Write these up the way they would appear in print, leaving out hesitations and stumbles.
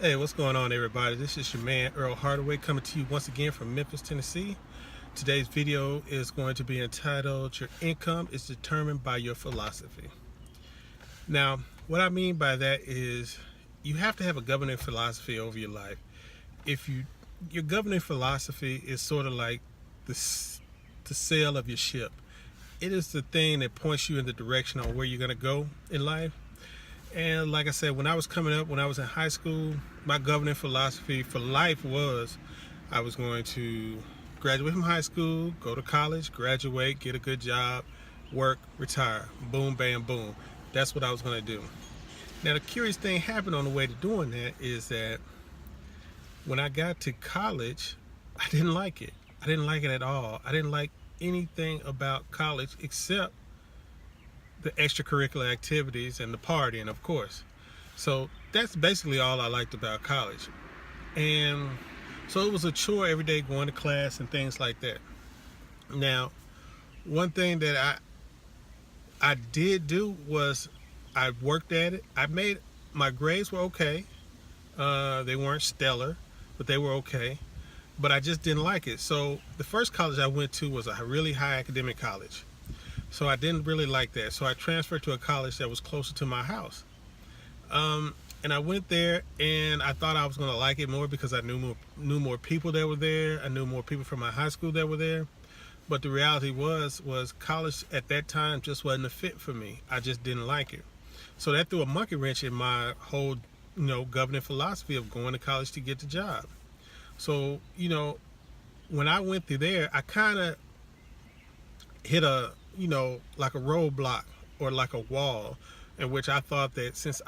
Hey, what's going on, everybody? This is your man Earl Hardaway coming to you once again from Memphis, Tennessee. Today's video is going to be entitled Your Income is Determined by Your Philosophy. Now, what I mean by that is you have to have a governing philosophy over your life. Your governing philosophy is sort of like the sail of your ship. It is the thing that points you in the direction on where you're going to go in life. And like I said, when I was coming up, when I was in high school, my governing philosophy for life was I was going to graduate from high school, go to college, graduate, get a good job, work, retire. Boom, bam, boom. That's what I was going to do. Now, the curious thing happened on the way to doing that is that when I got to college, I didn't like it. I didn't like it at all. I didn't like anything about college except the extracurricular activities and the partying, of course. So that's basically all I liked about college. And so it was a chore every day going to class and things like that. Now, one thing that I did do was I worked at it. My grades were okay. They weren't stellar, but they were okay. But I just didn't like it. So the first college I went to was a really high academic college. So I didn't really like that. So I transferred to a college that was closer to my house. And I went there and I thought I was going to like it more because I knew more people that were there. I knew more people from my high school that were there. But the reality was college at that time just wasn't a fit for me. I just didn't like it. So that threw a monkey wrench in my whole, governing philosophy of going to college to get the job. So, when I went through there, I kind of hit like a roadblock or like a wall, in which I thought that since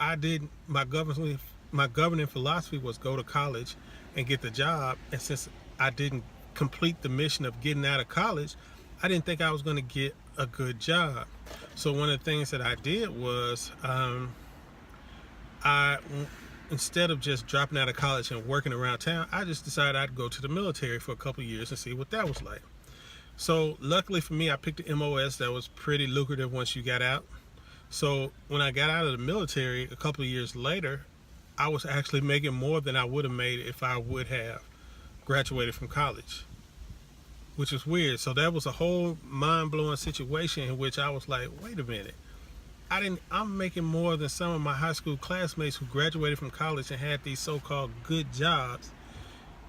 my governing philosophy was go to college and get the job, and since I didn't complete the mission of getting out of college, I didn't think I was going to get a good job. So one of the things that I did was instead of just dropping out of college and working around town, I just decided I'd go to the military for a couple of years and see what that was like. So luckily for me, I picked the MOS that was pretty lucrative once you got out. So when I got out of the military a couple of years later, I was actually making more than I would have made if I would have graduated from college, which is weird. So that was a whole mind-blowing situation in which I was like, wait a minute. I'm making more than some of my high school classmates who graduated from college and had these so-called good jobs.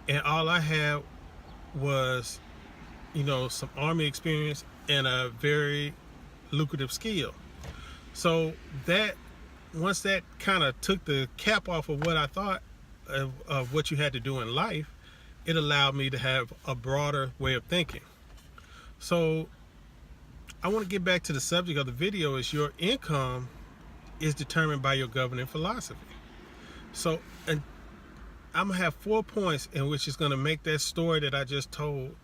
And all I had was some Army experience and a very lucrative skill. So that once that kind of took the cap off of what I thought of what you had to do in life, it allowed me to have a broader way of thinking. So I want to get back to the subject of the video is your income is determined by your governing philosophy. So, and I'm going to have 4 points in which is going to make that story that I just told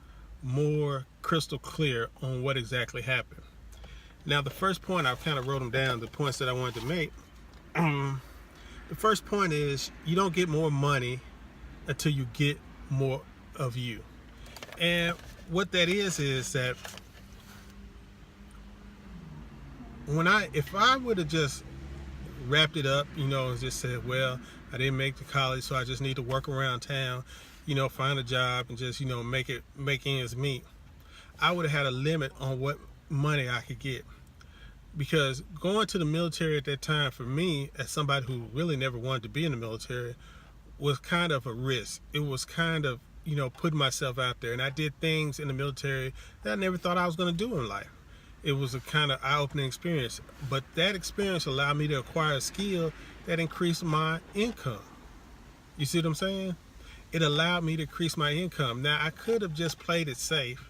more crystal clear on what exactly happened. Now, the first point, I've kind of wrote them down, the points that I wanted to make. The first point is you don't get more money until you get more of you. And what that is that if I would have just wrapped it up, and just said, well, I didn't make the college, so I just need to work around town, find a job and just, make ends meet, I would have had a limit on what money I could get. Because going to the military at that time, for me, as somebody who really never wanted to be in the military, was kind of a risk. It was kind of, putting myself out there. And I did things in the military that I never thought I was going to do in life. It was a kind of eye-opening experience. But that experience allowed me to acquire a skill that increased my income. You see what I'm saying? It allowed me to increase my income. Now, I could have just played it safe,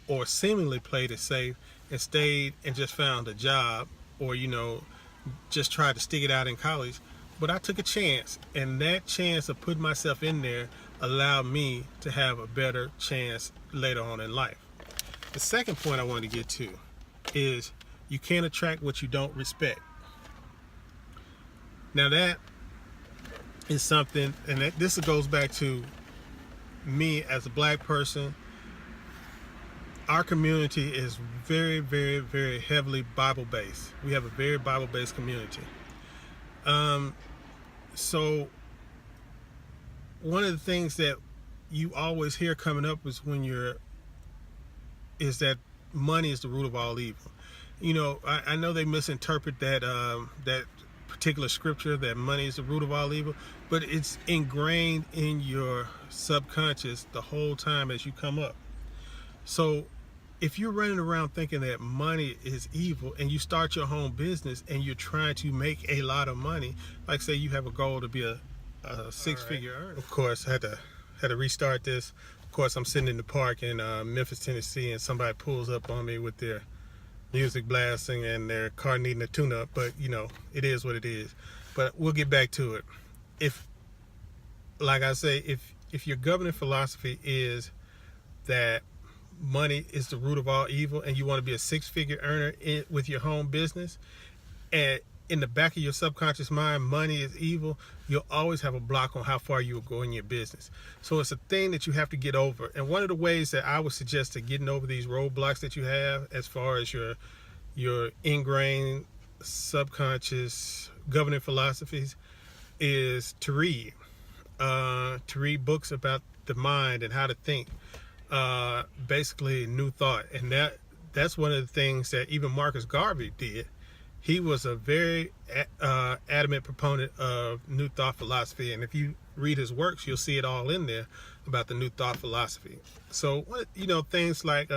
or seemingly played it safe, and stayed and just found a job, or, just tried to stick it out in college. But I took a chance, and that chance of putting myself in there allowed me to have a better chance later on in life. The second point I wanted to get to is you can't attract what you don't respect. Now that is something, and this goes back to me as a black person. Our community is very, very, very heavily Bible-based. We have a very Bible-based community. So one of the things that you always hear coming up is that money is the root of all evil. I know they misinterpret that particular scripture, that money is the root of all evil, but it's ingrained in your subconscious the whole time as you come up. So if you're running around thinking that money is evil and you start your home business and you're trying to make a lot of money, like say you have a goal to be a six-figure earner. Of course, I had to restart this. Of course, I'm sitting in the park in Memphis, Tennessee, and somebody pulls up on me with their music blasting and their car needing a tune-up. But it is what it is. But we'll get back to it. Like I say, if your governing philosophy is that money is the root of all evil and you want to be a six-figure earner with your home business, and in the back of your subconscious mind money is evil, you'll always have a block on how far you will go in your business. So it's a thing that you have to get over. And one of the ways that I would suggest to getting over these roadblocks that you have as far as your ingrained subconscious governing philosophies is to read books about the mind and how to think, basically new thought. And that's one of the things that even Marcus Garvey did. He was a very adamant proponent of New Thought philosophy, and if you read his works, you'll see it all in there about the New Thought philosophy. So, things like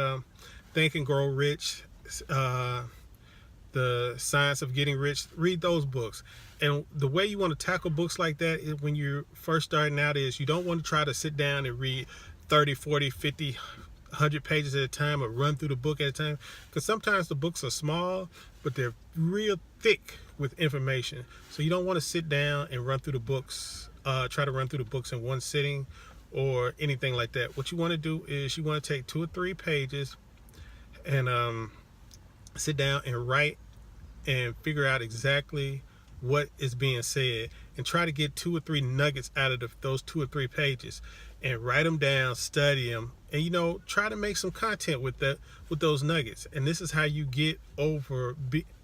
Think and Grow Rich, The Science of Getting Rich, read those books. And the way you want to tackle books like that is when you're first starting out is you don't want to try to sit down and read 30, 40, 50, 100 pages at a time or run through the book at a time, because sometimes the books are small but they're real thick with information. So you don't want to sit down and run through the books, try to run through the books in one sitting or anything like that. What you want to do is you want to take 2 or 3 pages and sit down and write and figure out exactly what is being said and try to get 2 or 3 nuggets out of those 2 or 3 pages and write them down, study them, and try to make some content with those nuggets. And this is how you get over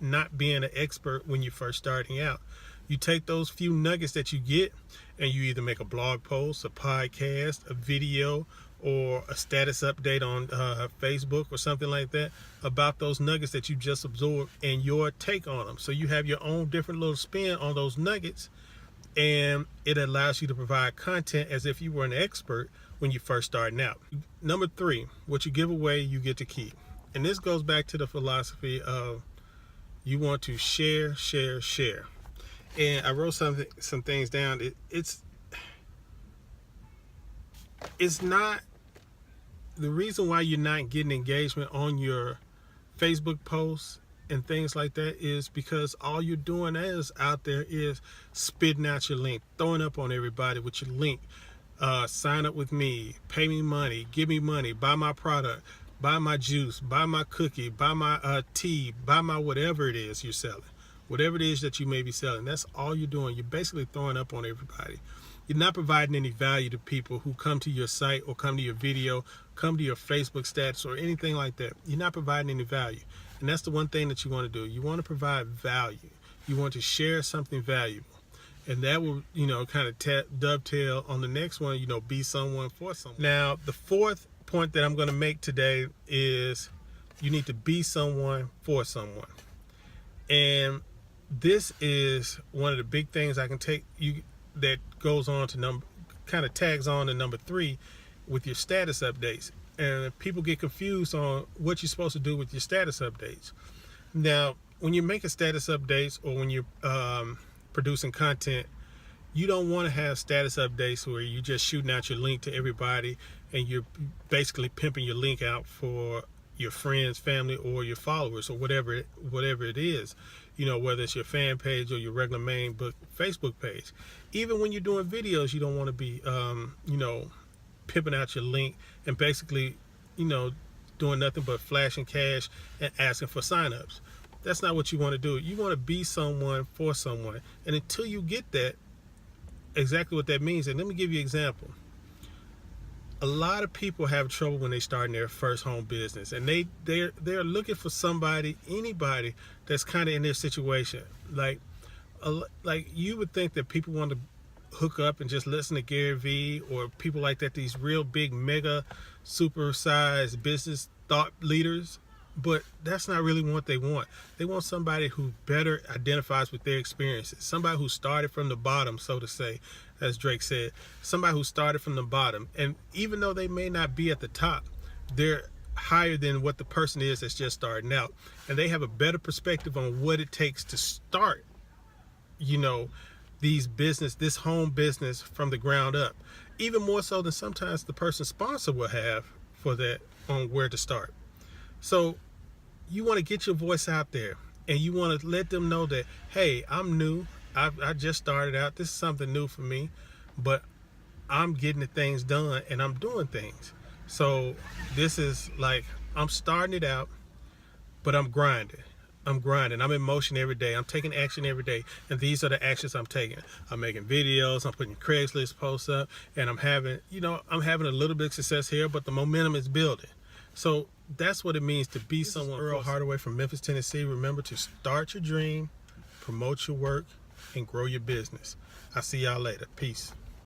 not being an expert when you're first starting out. You take those few nuggets that you get and you either make a blog post, a podcast, a video, or a status update on Facebook or something like that about those nuggets that you just absorbed and your take on them. So you have your own different little spin on those nuggets, and it allows you to provide content as if you were an expert when you're first starting out. Number 3, what you give away, you get to keep. And this goes back to the philosophy of you want to share, share, share. And I wrote some things down. It's not the reason why you're not getting engagement on your Facebook posts and things like that is because all you're doing out there is spitting out your link, throwing up on everybody with your link. Sign up with me, pay me money, give me money, buy my product, buy my juice, buy my cookie, buy my tea, buy my whatever it is you're selling, whatever it is that you may be selling. That's all you're doing. You're basically throwing up on everybody. You're not providing any value to people who come to your site or come to your video, come to your Facebook status or anything like that. You're not providing any value. And that's the one thing that you want to do. You want to provide value. You want to share something valuable. And that will, kind of dovetail on the next one, be someone for someone. Now, the 4th point that I'm going to make today is you need to be someone for someone. And this is one of the big things I can take you that goes on to kind of tags on to number 3 with your status updates. And people get confused on what you're supposed to do with your status updates. Now, when you're making status updates or when you're producing content, you don't want to have status updates where you're just shooting out your link to everybody and you're basically pimping your link out for your friends, family, or your followers, or whatever it is, whether it's your fan page or your regular main Facebook page. Even when you're doing videos, you don't want to be pimping out your link and basically doing nothing but flashing cash and asking for signups. That's not what you want to do. You want to be someone for someone. And until you get that, exactly what that means, and let me give you an example. A lot of people have trouble when they start in their first home business, and they're looking for anybody that's kind of in their situation. Like, like you would think that people want to hook up and just listen to Gary Vee or people like that, these real big mega super-sized business thought leaders, but that's not really what they want. They want somebody who better identifies with their experiences, somebody who started from the bottom, so to say, as Drake said, somebody who started from the bottom, and even though they may not be at the top, they're higher than what the person is that's just starting out, and they have a better perspective on what it takes to start, you know, this home business from the ground up, even more so than sometimes the person's sponsor will have for that on where to start. So you want to get your voice out there, and you want to let them know that, hey, I'm new, I just started out, this is something new for me, but I'm getting the things done and I'm doing things. So this is like, I'm starting it out, but I'm grinding. I'm in motion every day. I'm taking action every day. And these are the actions I'm taking. I'm making videos, I'm putting Craigslist posts up, and I'm having a little bit of success here, but the momentum is building. So that's what it means to be someone. Earl Hardaway from Memphis, Tennessee. Remember to start your dream, promote your work, and grow your business. I'll see y'all later. Peace.